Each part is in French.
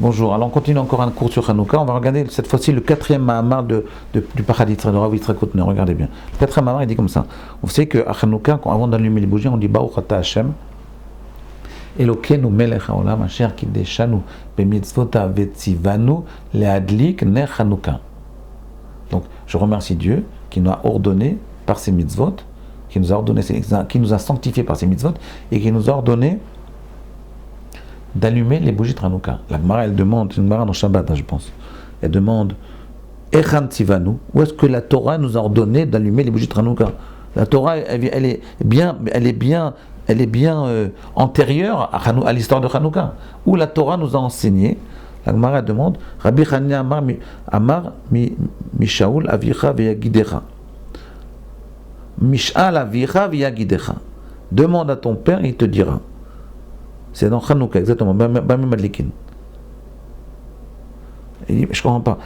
Bonjour, alors on continue encore un cours sur Hanouka. On va regarder cette fois-ci le quatrième Mahamar du Paradis de Rav Yitzhak Koutner. Regardez bien. Le quatrième Mahamar, il dit comme ça. Vous savez qu'à Hanouka, avant d'allumer les bougies, on dit Baruch Ata Hashem Elokeinu melech haolam asher kideshanu bemitzvotav vetzivanu leadlik ner Hanouka. Donc, je remercie Dieu qui nous a ordonné par ses mitzvot, qui nous a sanctifié par ses mitzvot et qui nous a ordonné d'allumer les bougies de Hanouka. La Gemara, elle demande, c'est une Gemara dans Shabbat, je pense. Elle demande Echan Tzivanu, où est-ce que la Torah nous a ordonné d'allumer les bougies de Hanouka? La Torah, elle est bien antérieure à l'histoire de Hanouka, où la Torah nous a enseigné. La Gemara demande Rabbi Hanina Amar Mishaul Avicha Veyagidecha. Mish'al Avicha Veyagidecha. Demande à ton père, il te dira. C'est dans Hanouka, exactement, Bami Madlikin. Il dit, mais je ne comprends pas.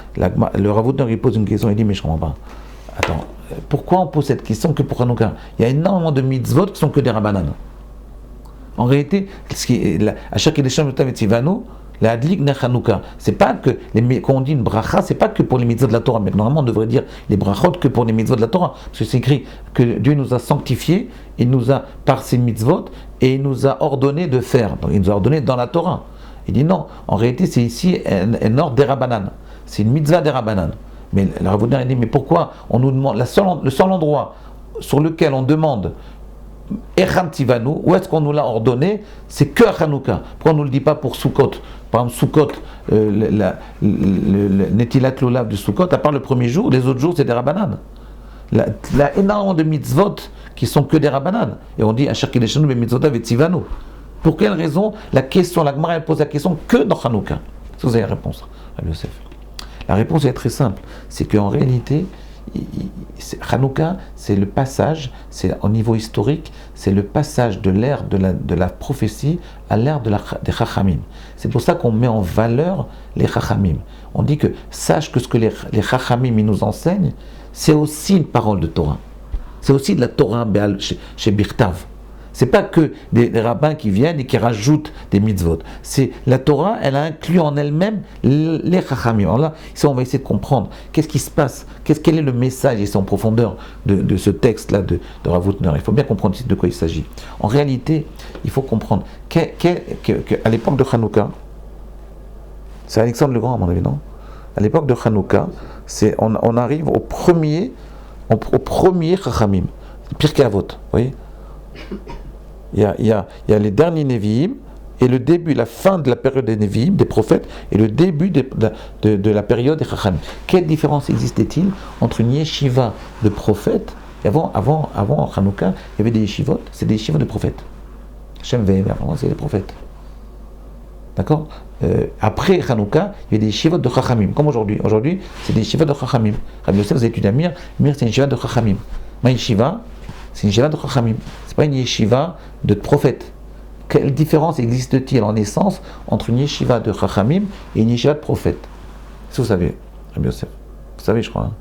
Le Rav Hutner, il pose une question, il dit, mais je ne comprends pas. Attends, pourquoi on pose cette question que pour Hanouka? Il y a énormément de mitzvot qui sont que des rabbanan. En réalité, à chaque édition de Tivanu, la Adlik ne Hanouka. C'est pas que, quand on dit une bracha, c'est pas que pour les mitzvot de la Torah, mais normalement on devrait dire les brachot que pour les mitzvot de la Torah. Parce que c'est écrit que Dieu nous a sanctifiés, il nous a, par ses mitzvot, et il nous a ordonné de faire. Donc il nous a ordonné dans la Torah. Il dit non, en réalité c'est ici un ordre des rabbanan. C'est une mitzvah des rabbanan. Mais le Rav Hutner, il dit, mais pourquoi on nous demande, le seul endroit sur lequel on demande Echan Tivanu, où est-ce qu'on nous l'a ordonné? C'est que à Hanouka. Pourquoi on ne nous le dit pas pour Sukkot? Par exemple, Sukkot, le Netilat Lulav du Sukkot, à part le premier jour, les autres jours c'est des rabbanan. Il y a énormément de mitzvot qui sont que des rabbanan. Et on dit Asher Kideshanu bemitzvotav vetzivanu. Pour quelle raison? La Gemara elle pose la question que dans Hanouka. Est-ce que vous avez la réponse, Rabbi Yosef? La réponse est très simple. C'est qu'en réalité, Hanouka, c'est le passage, c'est au niveau historique, c'est le passage de l'ère de la prophétie à l'ère des Chachamim. C'est pour ça qu'on met en valeur les Chachamim. On dit que sache que ce que les Chachamim nous enseignent, c'est aussi une parole de Torah. C'est aussi de la Torah chez Birtav. C'est pas que des rabbins qui viennent et qui rajoutent des mitzvot. C'est la Torah, elle a inclus en elle-même les chachamim. Alors là, ici, on va essayer de comprendre qu'est-ce qui se passe, quel est le message ici en profondeur de ce texte-là de Rav Hutner. Il faut bien comprendre ici de quoi il s'agit. En réalité, il faut comprendre qu'à l'époque de Hanouka, c'est Alexandre le Grand à mon avis, non? À l'époque de Hanouka, on arrive au premier chachamim, Pirkei Avot, vous voyez? Il y a les derniers Nevi'im et le début, la fin de la période des Nevi'im, des prophètes, et le début de la période des Chachamim. Quelle différence existait-il entre une yeshiva de prophètes et avant Hanouka, il y avait des yeshivot, c'est des yeshivot de prophètes. Shem Ve'emer, c'est des prophètes. D'accord? Après Hanouka, il y a des yeshivot de Chachamim, comme aujourd'hui. Aujourd'hui, c'est des yeshivot de Chachamim. Rabbi Yosef, vous étudiez à Mir, c'est une yeshiva de Chachamim. Ma yeshiva, c'est une yeshiva de Chachamim. C'est pas une yeshiva de prophète. Quelle différence existe-t-il en essence entre une yeshiva de Chachamim et une yeshiva de prophète? Est-ce que vous savez, Rabbi Yosef? Vous savez, je crois. Hein?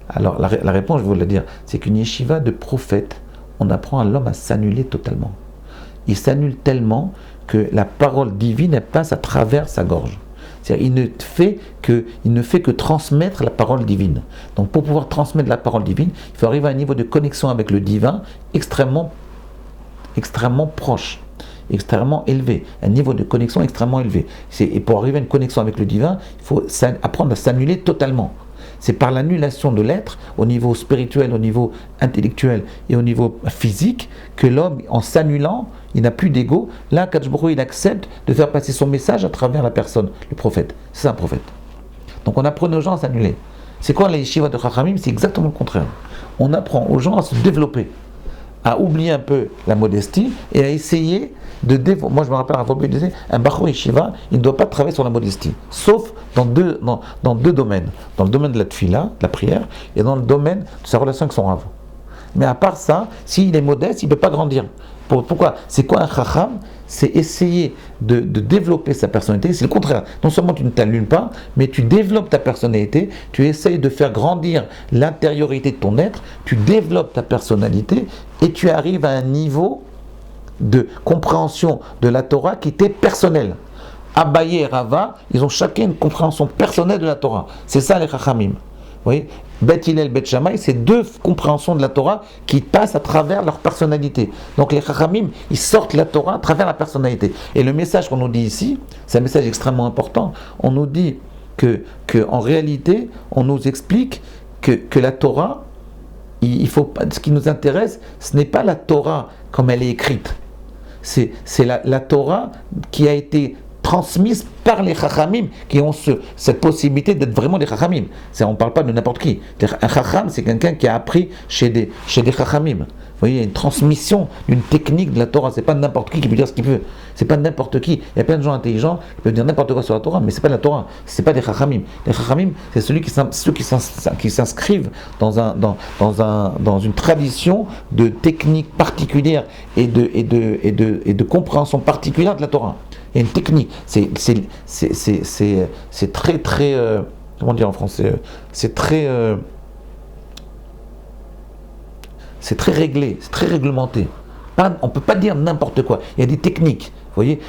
Alors, la réponse, je vais vous la dire, c'est qu'une yeshiva de prophète, on apprend à l'homme à s'annuler totalement. Il s'annule tellement que la parole divine, elle passe à travers sa gorge. C'est-à-dire, il ne fait que transmettre la parole divine. Donc, pour pouvoir transmettre la parole divine, il faut arriver à un niveau de connexion avec le divin extrêmement proche, extrêmement élevé. Un niveau de connexion extrêmement élevé. Et pour arriver à une connexion avec le divin, il faut apprendre à s'annuler totalement. C'est par l'annulation de l'être, au niveau spirituel, au niveau intellectuel et au niveau physique, que l'homme, en s'annulant, il n'a plus d'ego. Là, Kadosh Baruch Hu, il accepte de faire passer son message à travers la personne, le prophète. C'est un prophète. Donc on apprend aux gens à s'annuler. C'est quoi la yeshiva de Chachamim? C'est exactement le contraire. On apprend aux gens à se développer, à oublier un peu la modestie et à essayer de développer. Moi je me rappelle un Rabbi disait, un Bachor Yeshiva, il ne doit pas travailler sur la modestie, sauf dans deux domaines. Dans le domaine de la tfila, de la prière, et dans le domaine de sa relation avec son Rav. Mais à part ça, s'il est modeste, il ne peut pas grandir. Pourquoi? C'est quoi un chacham? C'est essayer de développer sa personnalité. C'est le contraire. Non seulement tu ne t'allumes pas, mais tu développes ta personnalité, tu essayes de faire grandir l'intériorité de ton être, tu développes ta personnalité et tu arrives à un niveau de compréhension de la Torah qui était personnel. Abaye et Rava, ils ont chacun une compréhension personnelle de la Torah. C'est ça les Chachamim. Vous voyez, Bet Hillel, Bet Shammai, c'est deux compréhensions de la Torah qui passent à travers leur personnalité. Donc les Chachamim, ils sortent la Torah à travers la personnalité. Et le message qu'on nous dit ici, c'est un message extrêmement important. On nous dit que en réalité, on nous explique que la Torah, ce qui nous intéresse, ce n'est pas la Torah comme elle est écrite. C'est la Torah qui a été transmise par les Chachamim, qui ont cette possibilité d'être vraiment des Chachamim. On ne parle pas de n'importe qui. Un Chacham, c'est quelqu'un qui a appris chez des Chachamim. Vous voyez, il y a une transmission, une technique de la Torah. C'est pas n'importe qui peut dire ce qu'il veut. C'est pas n'importe qui. Il y a plein de gens intelligents qui peuvent dire n'importe quoi sur la Torah, mais c'est pas la Torah. C'est pas des Chachamim. Les Chachamim, c'est ceux qui s'inscrivent dans une tradition de technique particulière et de compréhension particulière de la Torah. Il y a une technique. C'est très comment dire en français, c'est très réglé, c'est très réglementé. On ne peut pas dire n'importe quoi. Il y a des techniques. Vous voyez,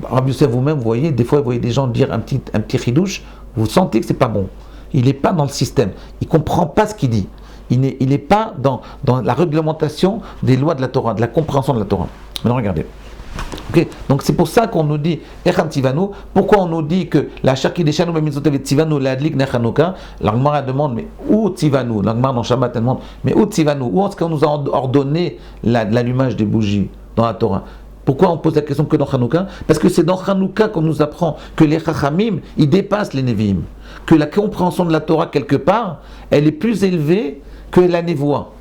Rabbi Yosef, vous-même, vous voyez, des fois, vous voyez des gens dire un petit ridouche, vous sentez que c'est pas bon. Il n'est pas dans le système. Il ne comprend pas ce qu'il dit. Il n'est pas dans la réglementation des lois de la Torah, de la compréhension de la Torah. Maintenant, regardez. Okay. Donc c'est pour ça qu'on nous dit Echam Tivanu. Pourquoi on nous dit que la Shaki de Shanu Bemizotev Tivanu la Adlik Nechanuka? L'Agmara demande mais où Tivanu? L'Agmara dans Shabbat elle demande mais où Tivanu? Où est-ce qu'on nous a ordonné l'allumage des bougies dans la Torah? Pourquoi on pose la question que dans Hanouka? Parce que c'est dans Hanouka qu'on nous apprend que les Chachamim ils dépassent les Nevi'im, que la compréhension de la Torah quelque part elle est plus élevée que la Névoie.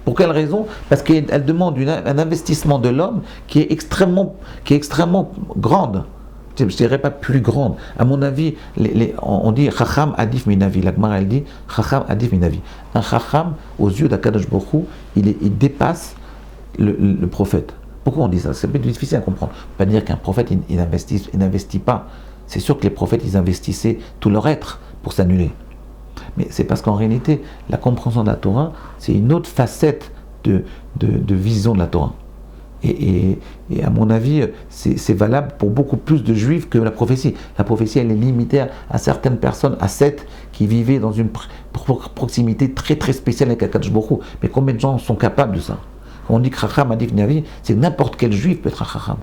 Pour quelle raison? Parce qu'elle demande un investissement de l'homme qui est extrêmement grande. Je ne dirais pas plus grande. À mon avis, on dit Chacham Adif Minavi. La Gemara elle dit Chacham Adif Minavi. Un Chacham, aux yeux d'Akadosh Baruch Hu, il dépasse le prophète. Pourquoi on dit ça? C'est difficile à comprendre. On ne peut pas dire qu'un prophète il n'investit pas. C'est sûr que les prophètes ils investissaient tout leur être pour s'annuler. Mais c'est parce qu'en réalité, la compréhension de la Torah, c'est une autre facette de vision de la Torah. Et à mon avis, c'est valable pour beaucoup plus de juifs que la prophétie. La prophétie, elle est limitée à certaines personnes, à 7, qui vivaient dans une proximité très très spéciale avec Akadosh Baruch Hu. Mais combien de gens sont capables de ça? Quand on dit que Chacham Adif Navi, c'est n'importe quel juif peut être un Chacham.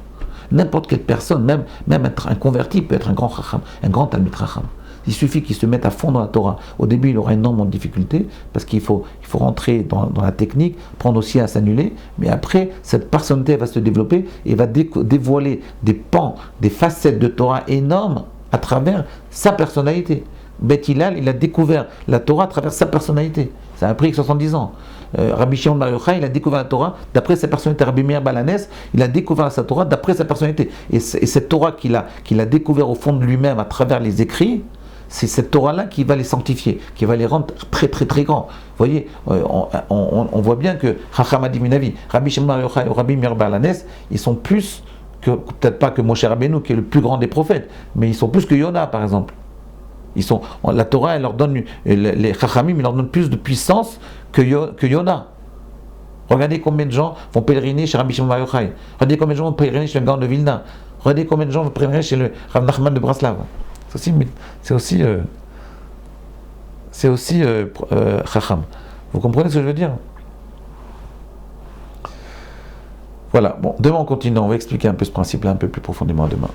N'importe quelle personne, même un converti peut être un grand Chacham, un grand Talmid Chacham. Il suffit qu'il se mette à fond dans la Torah. Au début, il aura énormément de difficultés parce qu'il faut rentrer dans la technique, prendre aussi à s'annuler. Mais après, cette personnalité va se développer et va dévoiler des pans, des facettes de Torah énormes à travers sa personnalité. Beth Hillel, il a découvert la Torah à travers sa personnalité. Ça a pris 70 ans. Rabbi Shimon Bar Yochai, il a découvert la Torah d'après sa personnalité. Rabbi Meir Balanès, il a découvert sa Torah d'après sa personnalité. Et cette Torah qu'il a découvert au fond de lui-même à travers les écrits, c'est cette Torah-là qui va les sanctifier, qui va les rendre très très très grands. Vous voyez, on voit bien que Chacham Adif Minavi, Rabbi Shimon Bar Yochai ou Rabbi Meir Balanès, ils sont plus que, peut-être pas que Moshe Rabbeinu, qui est le plus grand des prophètes, mais ils sont plus que Yona par exemple. La Torah, elle leur donne, les Chachamim, ils leur donnent plus de puissance que Yona. Regardez combien de gens vont pèleriner chez Rabbi Shimon Bar Yochai. Regardez combien de gens vont pèleriner chez le Gaon de Vilna. Regardez combien de gens vont pèleriner chez le Rav Nachman de Braslav. C'est aussi Chacham. Vous comprenez ce que je veux dire? Voilà. Bon, demain on continue. On va expliquer un peu ce principe-là un peu plus profondément demain.